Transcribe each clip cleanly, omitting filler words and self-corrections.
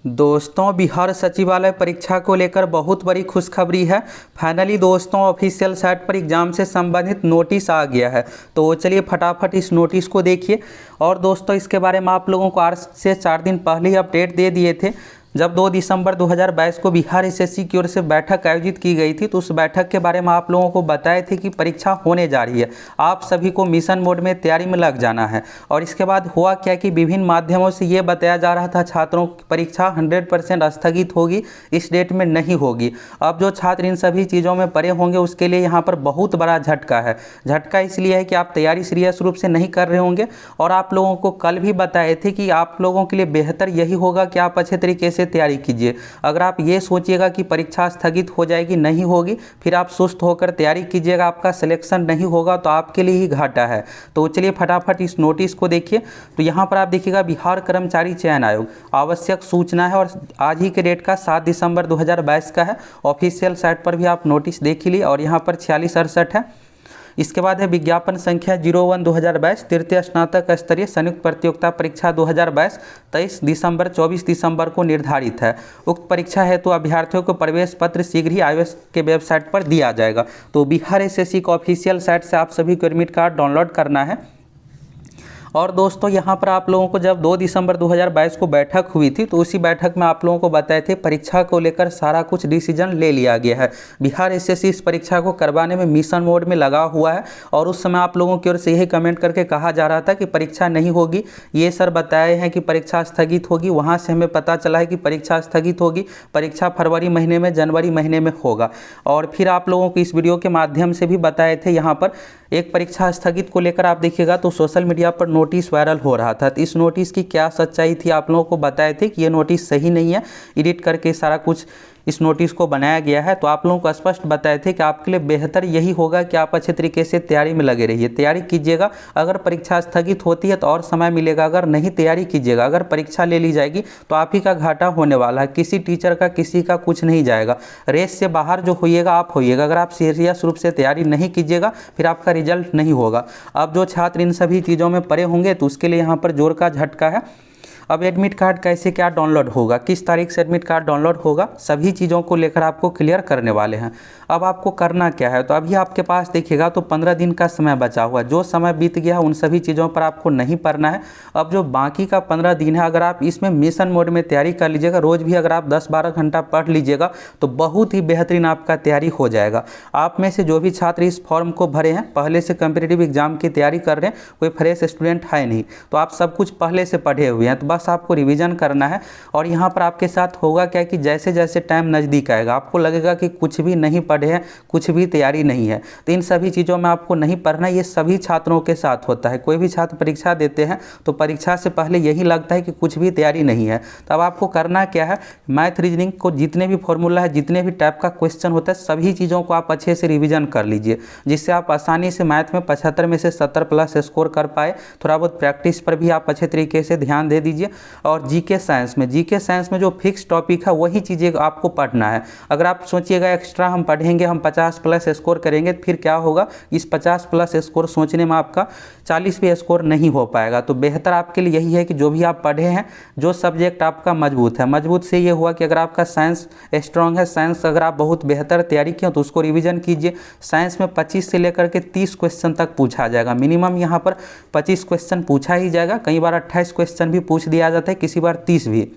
दोस्तों, बिहार सचिवालय परीक्षा को लेकर बहुत बड़ी खुशखबरी है। फाइनली दोस्तों, ऑफिशियल साइट पर एग्ज़ाम से संबंधित नोटिस आ गया है। तो चलिए फटाफट इस नोटिस को देखिए। और दोस्तों, इसके बारे में आप लोगों को आज से 4 दिन पहले ही अपडेट दे दिए थे। जब 2 दिसंबर 2022 को बिहार एसएससी की ओर से बैठक आयोजित की गई थी, तो उस बैठक के बारे में आप लोगों को बताए थे कि परीक्षा होने जा रही है, आप सभी को मिशन मोड में तैयारी में लग जाना है। और इसके बाद हुआ क्या कि विभिन्न माध्यमों से ये बताया जा रहा था छात्रों की परीक्षा 100% स्थगित होगी, इस डेट में नहीं होगी। अब जो छात्र इन सभी चीज़ों में पड़े होंगे उसके लिए यहाँ पर बहुत बड़ा झटका है। झटका इसलिए है कि आप तैयारी सीरियस रूप से नहीं कर रहे होंगे, और आप लोगों को कल भी बताए थे कि आप लोगों के लिए बेहतर यही होगा कि आप अच्छे तरीके से तैयारी कीजिए। अगर आप ये सोचिएगा कि परीक्षा स्थगित हो जाएगी, नहीं होगी, फिर आप सुस्त होकर तैयारी कीजिएगा, आपका सिलेक्शन नहीं होगा, तो आपके लिए ही घाटा है। तो चलिए फटाफट इस नोटिस को देखिए। तो यहाँ पर आप देखिएगा, बिहार कर्मचारी चयन आयोग आवश्यक सूचना है, और आज ही के डेट का 7 दिसंबर 2022 का है। ऑफिशियल साइट पर भी आप नोटिस देख लीजिए। और यहाँ पर 4668 है। इसके बाद है विज्ञापन संख्या 01/2022 तृतीय स्नातक स्तरीय संयुक्त प्रतियोगिता परीक्षा 2022 23 दिसंबर 24 दिसंबर को निर्धारित है। उक्त परीक्षा हेतु अभ्यर्थियों को प्रवेश पत्र शीघ्र ही आयोग के वेबसाइट पर दिया जाएगा। तो बिहार एसएससी का ऑफिशियल साइट से आप सभी को एडमिट कार्ड डाउनलोड करना है। और दोस्तों, यहाँ पर आप लोगों को जब 2 दिसंबर 2022 को बैठक हुई थी, तो उसी बैठक में आप लोगों को बताए थे परीक्षा को लेकर सारा कुछ डिसीजन ले लिया गया है। बिहार एसएससी इस परीक्षा को करवाने में मिशन मोड में लगा हुआ है। और उस समय आप लोगों की ओर से यही कमेंट करके कहा जा रहा था कि परीक्षा नहीं होगी, ये सर बताए हैं कि परीक्षा स्थगित होगी। वहाँ से हमें पता चला है कि परीक्षा स्थगित होगी, परीक्षा फरवरी महीने में, जनवरी महीने में होगा। और फिर आप लोगों को इस वीडियो के माध्यम से भी बताए थे। यहाँ पर एक परीक्षा स्थगित को लेकर आप देखिएगा तो सोशल मीडिया पर नोटिस वायरल हो रहा था। तो इस नोटिस की क्या सच्चाई थी, आप लोगों को बताए थे कि ये नोटिस सही नहीं है, एडिट करके सारा कुछ इस नोटिस को बनाया गया है। तो आप लोगों को स्पष्ट बताए थे कि आपके लिए बेहतर यही होगा कि आप अच्छे तरीके से तैयारी में लगे रहिए, तैयारी कीजिएगा। अगर परीक्षा स्थगित होती है तो और समय मिलेगा, अगर नहीं तैयारी कीजिएगा, अगर परीक्षा ले ली जाएगी तो आप ही का घाटा होने वाला है। किसी टीचर का, किसी का कुछ नहीं जाएगा। रेस से बाहर जो होइएगा आप होइएगा। अगर आप सीरियस रूप से तैयारी नहीं कीजिएगा, फिर आपका रिजल्ट नहीं होगा। अब जो छात्र इन सभी चीज़ों में पड़े होंगे तो उसके लिए यहाँ पर जोर का झटका है। अब एडमिट कार्ड कैसे क्या डाउनलोड होगा, किस तारीख से एडमिट कार्ड डाउनलोड होगा, सभी चीज़ों को लेकर आपको क्लियर करने वाले हैं। अब आपको करना क्या है, तो अभी आपके पास देखिएगा तो 15 दिन का समय बचा हुआ है। जो समय बीत गया उन सभी चीज़ों पर आपको नहीं पढ़ना है। अब जो बाकी का 15 दिन है, अगर आप इसमें मिशन मोड में तैयारी कर लीजिएगा, रोज़ भी अगर आप 10-12 घंटा पढ़ लीजिएगा तो बहुत ही बेहतरीन आपका तैयारी हो जाएगा। आप में से जो भी छात्र इस फॉर्म को भरे हैं, पहले से कम्पिटिटिव एग्जाम की तैयारी कर रहे हैं, कोई फ्रेश स्टूडेंट है नहीं, तो आप सब कुछ पहले से पढ़े हुए हैं। तो बस आपको रिवीजन करना है। और यहाँ पर आपके साथ होगा क्या कि जैसे जैसे टाइम नज़दीक आएगा आपको लगेगा कि कुछ भी नहीं पढ़े हैं, कुछ भी तैयारी नहीं है। तो इन सभी चीज़ों में आपको नहीं पढ़ना। ये सभी छात्रों के साथ होता है। कोई भी छात्र परीक्षा देते हैं तो परीक्षा से पहले यही लगता है कि कुछ भी तैयारी नहीं है। तो अब आपको करना क्या है, मैथ रीजनिंग को जितने भी फॉर्मूला है, जितने भी टाइप का क्वेश्चन होता है, सभी चीज़ों को आप अच्छे से रिवीजन कर लीजिए, जिससे आप आसानी से मैथ में 75 में से 70 प्लस स्कोर कर पाए। थोड़ा बहुत प्रैक्टिस पर भी आप अच्छे तरीके से ध्यान दे दीजिए। और जीके साइंस में जो फिक्स टॉपिक है वही चीज़ें आपको पढ़ना है। अगर आप सोचिएगा एक्स्ट्रा हम पढ़ेंगे, हम 50 प्लस स्कोर करेंगे, फिर क्या होगा, इस 50 प्लस स्कोर सोचने में आपका 40 भी स्कोर नहीं हो पाएगा। तो बेहतर आपके लिए यही है कि जो भी आप पढ़े हैं, जो सब्जेक्ट आपका मजबूत है, मजबूत से ये हुआ कि अगर आपका साइंस स्ट्रांग है, साइंस अगर आप बहुत बेहतर तैयारी किए तो उसको रिवीजन कीजिए। साइंस में 25 से लेकर के 30 क्वेश्चन तक पूछा जाएगा। मिनिमम यहाँ पर 25 क्वेश्चन पूछा ही जाएगा। कई बार 28 क्वेश्चन भी पूछ दिया जाता है, किसी बार 30 भी।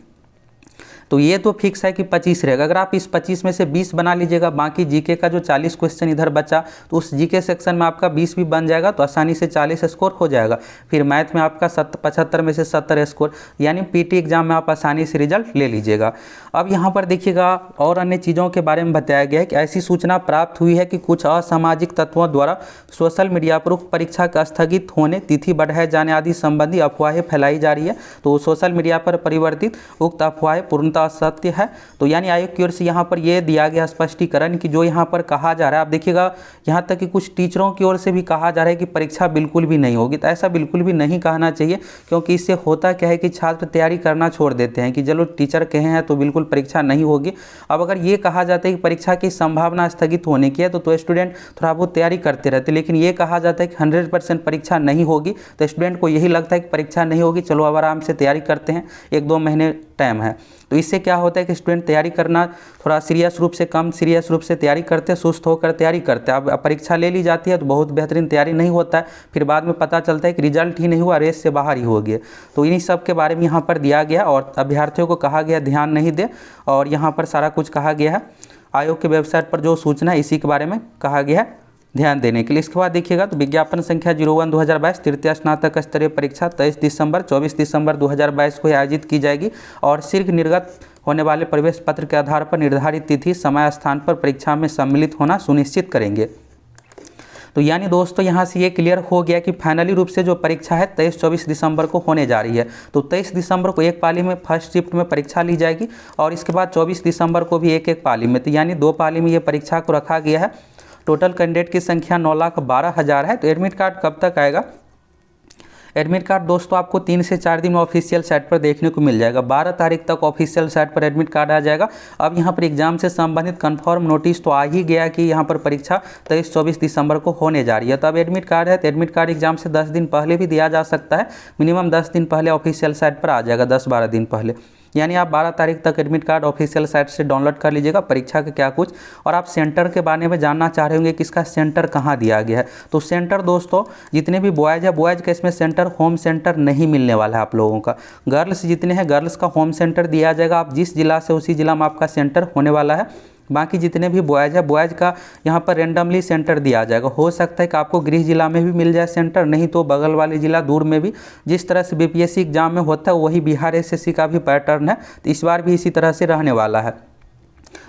तो ये तो फिक्स है कि 25 रहेगा। अगर आप इस 25 में से 20 बना लीजिएगा, बाकी जीके का जो 40 क्वेश्चन इधर बचा, तो उस जीके सेक्शन में आपका 20 भी बन जाएगा, तो आसानी से 40 स्कोर हो जाएगा। फिर मैथ में आपका 75 में से 70 स्कोर, यानी पीटी एग्जाम में आप आसानी से रिजल्ट ले लीजिएगा। अब यहाँ पर देखिएगा और अन्य चीज़ों के बारे में बताया गया है कि ऐसी सूचना प्राप्त हुई है कि कुछ असामाजिक तत्वों द्वारा सोशल मीडिया पर उक्त परीक्षा का स्थगित होने, तिथि बढ़ाए जाने आदि संबंधी अफवाहें फैलाई जा रही है। तो सोशल मीडिया पर परिवर्तित उक्त अफवाहें पूर्णतः असत्य है। तो यानी आयोग की ओर से यहाँ पर यह दिया गया स्पष्टीकरण कि जो यहाँ पर कहा जा रहा है, आप देखिएगा यहाँ तक कि कुछ टीचरों की ओर से भी कहा जा रहा है कि परीक्षा बिल्कुल भी नहीं होगी। तो ऐसा बिल्कुल भी नहीं कहना चाहिए, क्योंकि इससे होता क्या है कि छात्र तैयारी करना छोड़ देते हैं कि चलो टीचर कहे हैं तो बिल्कुल परीक्षा नहीं होगी। अब अगर ये कहा जाता है कि परीक्षा की संभावना स्थगित होने की है तो स्टूडेंट थोड़ा बहुत तैयारी करते रहते, लेकिन ये कहा जाता है कि 100% परीक्षा नहीं होगी, तो स्टूडेंट को यही लगता है कि परीक्षा नहीं होगी, चलो अब आराम से तैयारी करते हैं, 1-2 महीने टाइम है। तो इससे क्या होता है कि स्टूडेंट तैयारी करना थोड़ा सीरियस रूप से, कम सीरियस रूप से तैयारी करते, सुस्त होकर तैयारी करते हैं। अब परीक्षा ले ली जाती है तो बहुत बेहतरीन तैयारी नहीं होता है, फिर बाद में पता चलता है कि रिजल्ट ही नहीं हुआ, रेस से बाहर ही हो गए। तो इन्हीं सब के बारे में यहाँ पर दिया गया और अभ्यर्थियों को कहा गया ध्यान नहीं दे, और यहाँ पर सारा कुछ कहा गया है। आयोग की वेबसाइट पर जो सूचना है इसी के बारे में कहा गया है ध्यान देने के लिए। इसके बाद देखिएगा तो विज्ञापन संख्या 01/2022 तृतीय स्नातक स्तरीय परीक्षा 23 दिसंबर 24 दिसंबर 2022 को आयोजित की जाएगी और शीघ्र निर्गत होने वाले प्रवेश पत्र के आधार पर निर्धारित तिथि, समय, स्थान पर परीक्षा में सम्मिलित होना सुनिश्चित करेंगे। तो यानी दोस्तों यहाँ से ये क्लियर हो गया कि फाइनली रूप से जो परीक्षा है 23-24 दिसंबर को होने जा रही है। तो 23 दिसंबर को एक पाली में फर्स्ट शिफ्ट में परीक्षा ली जाएगी और इसके बाद 24 दिसंबर को भी एक पाली में, तो यानी 2 पाली में ये परीक्षा को रखा गया है। टोटल कैंडिडेट की संख्या 9,12,000 है। तो एडमिट कार्ड कब तक आएगा? एडमिट कार्ड दोस्तों आपको 3 से 4 दिन में ऑफिशियल साइट पर देखने को मिल जाएगा। 12 तारीख तक ऑफिशियल साइट पर एडमिट कार्ड आ जाएगा। अब यहाँ पर एग्जाम से संबंधित कंफर्म नोटिस तो आ ही गया कि यहाँ पर परीक्षा 23-24 दिसंबर को होने जा रही है। तो अब एडमिट कार्ड है तो एडमिट कार्ड एग्जाम से 10 दिन पहले भी दिया जा सकता है, मिनिमम 10 दिन पहले ऑफिशियल साइट पर आ जाएगा, 10-12 दिन पहले। यानी आप 12 तारीख तक एडमिट कार्ड ऑफिशियल साइट से डाउनलोड कर लीजिएगा परीक्षा के क्या कुछ। और आप सेंटर के बारे में जानना चाह रहे होंगे कि इसका सेंटर कहाँ दिया गया है। तो सेंटर दोस्तों जितने भी बॉयज़ है, बॉयज़ का इसमें सेंटर होम सेंटर नहीं मिलने वाला है आप लोगों का। गर्ल्स जितने हैं, गर्ल्स का होम सेंटर दिया जाएगा। आप जिस जिला से उसी जिला में आपका सेंटर होने वाला है। बाकी जितने भी बॉयज़ है, बॉयज़ का यहाँ पर रेंडमली सेंटर दिया जाएगा। हो सकता है कि आपको गृह जिला में भी मिल जाए सेंटर, नहीं तो बगल वाले जिला दूर में भी। जिस तरह से बीपीएससी एग्जाम में होता है वही बिहार एसएससी का भी पैटर्न है, तो इस बार भी इसी तरह से रहने वाला है।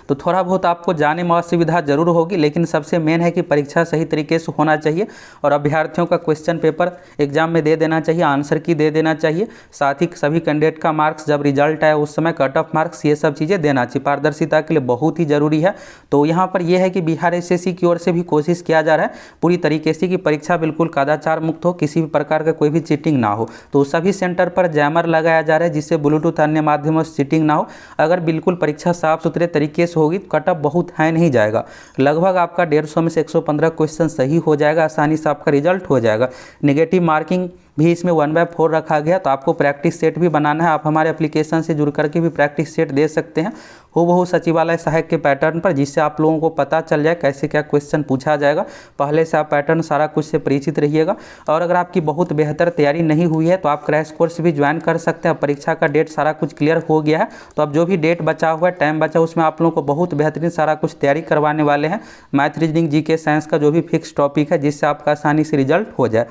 तो थोड़ा बहुत आपको जाने में असुविधा जरूर होगी, लेकिन सबसे मेन है कि परीक्षा सही तरीके से होना चाहिए और अभ्यर्थियों का क्वेश्चन पेपर एग्जाम में दे देना चाहिए, आंसर की दे देना चाहिए। साथ ही सभी कैंडिडेट का मार्क्स जब रिजल्ट आए उस समय कट ऑफ मार्क्स, ये सब चीज़ें देना चाहिए। पारदर्शिता के लिए बहुत ही ज़रूरी है। तो यहाँ पर यह है कि बिहार एसएससी की ओर से भी कोशिश किया जा रहा है पूरी तरीके से कि परीक्षा बिल्कुल कदाचार मुक्त हो, किसी भी प्रकार का कोई भी चीटिंग ना हो। तो सभी सेंटर पर जैमर लगाया जा रहा है जिससे ब्लूटूथ अन्य माध्यमों से चीटिंग ना हो। अगर बिल्कुल परीक्षा साफ सुथरे तरीके से होगी तो कट ऑफ बहुत हाई नहीं जाएगा। लगभग आपका 150 में से 115 क्वेश्चन सही हो जाएगा, आसानी से आपका रिजल्ट हो जाएगा। नेगेटिव मार्किंग भी इसमें 1/4 रखा गया। तो आपको प्रैक्टिस सेट भी बनाना है, आप हमारे एप्लीकेशन से जुड़ करके भी प्रैक्टिस सेट दे सकते हैं हूबहू सचिवालय सहायक के पैटर्न पर, जिससे आप लोगों को पता चल जाए कैसे क्या क्वेश्चन पूछा जाएगा। पहले से आप पैटर्न सारा कुछ से परिचित रहिएगा। और अगर आपकी बहुत बेहतर तैयारी नहीं हुई है तो आप क्रैश कोर्स भी ज्वाइन कर सकते हैं। परीक्षा का डेट सारा कुछ क्लियर हो गया है, तो अब जो भी डेट बचा हुआ है, टाइम बचा, उसमें आप लोगों को बहुत बेहतरीन सारा कुछ तैयारी करवाने वाले हैं। मैथ, रीजनिंग, जीके, साइंस का जो भी फिक्स टॉपिक है, जिससे आपका आसानी से रिजल्ट हो जाए।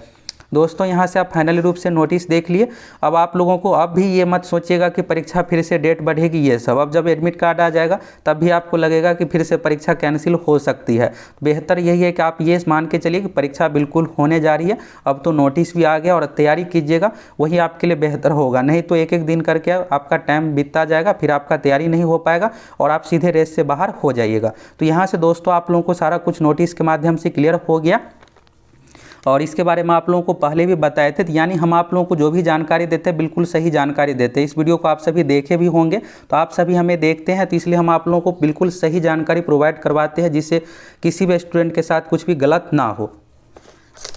दोस्तों यहाँ से आप फाइनली रूप से नोटिस देख लिए। अब आप लोगों को अब भी ये मत सोचिएगा कि परीक्षा फिर से डेट बढ़ेगी, ये सब। अब जब एडमिट कार्ड आ जाएगा तब भी आपको लगेगा कि फिर से परीक्षा कैंसिल हो सकती है। बेहतर यही है कि आप ये मान के चलिए कि परीक्षा बिल्कुल होने जा रही है। अब तो नोटिस भी आ गया और तैयारी कीजिएगा, वही आपके लिए बेहतर होगा। नहीं तो एक एक दिन करके आपका टाइम बीतता जाएगा, फिर आपका तैयारी नहीं हो पाएगा और आप सीधे रेस से बाहर हो जाइएगा। तो यहाँ से दोस्तों आप लोगों को सारा कुछ नोटिस के माध्यम से क्लियर हो गया और इसके बारे में आप लोगों को पहले भी बताए थे। यानी हम आप लोगों को जो भी जानकारी देते हैं बिल्कुल सही जानकारी देते हैं। इस वीडियो को आप सभी देखे भी होंगे, तो आप सभी हमें देखते हैं, तो इसलिए हम आप लोगों को बिल्कुल सही जानकारी प्रोवाइड करवाते हैं, जिससे किसी भी स्टूडेंट के साथ कुछ भी गलत ना हो।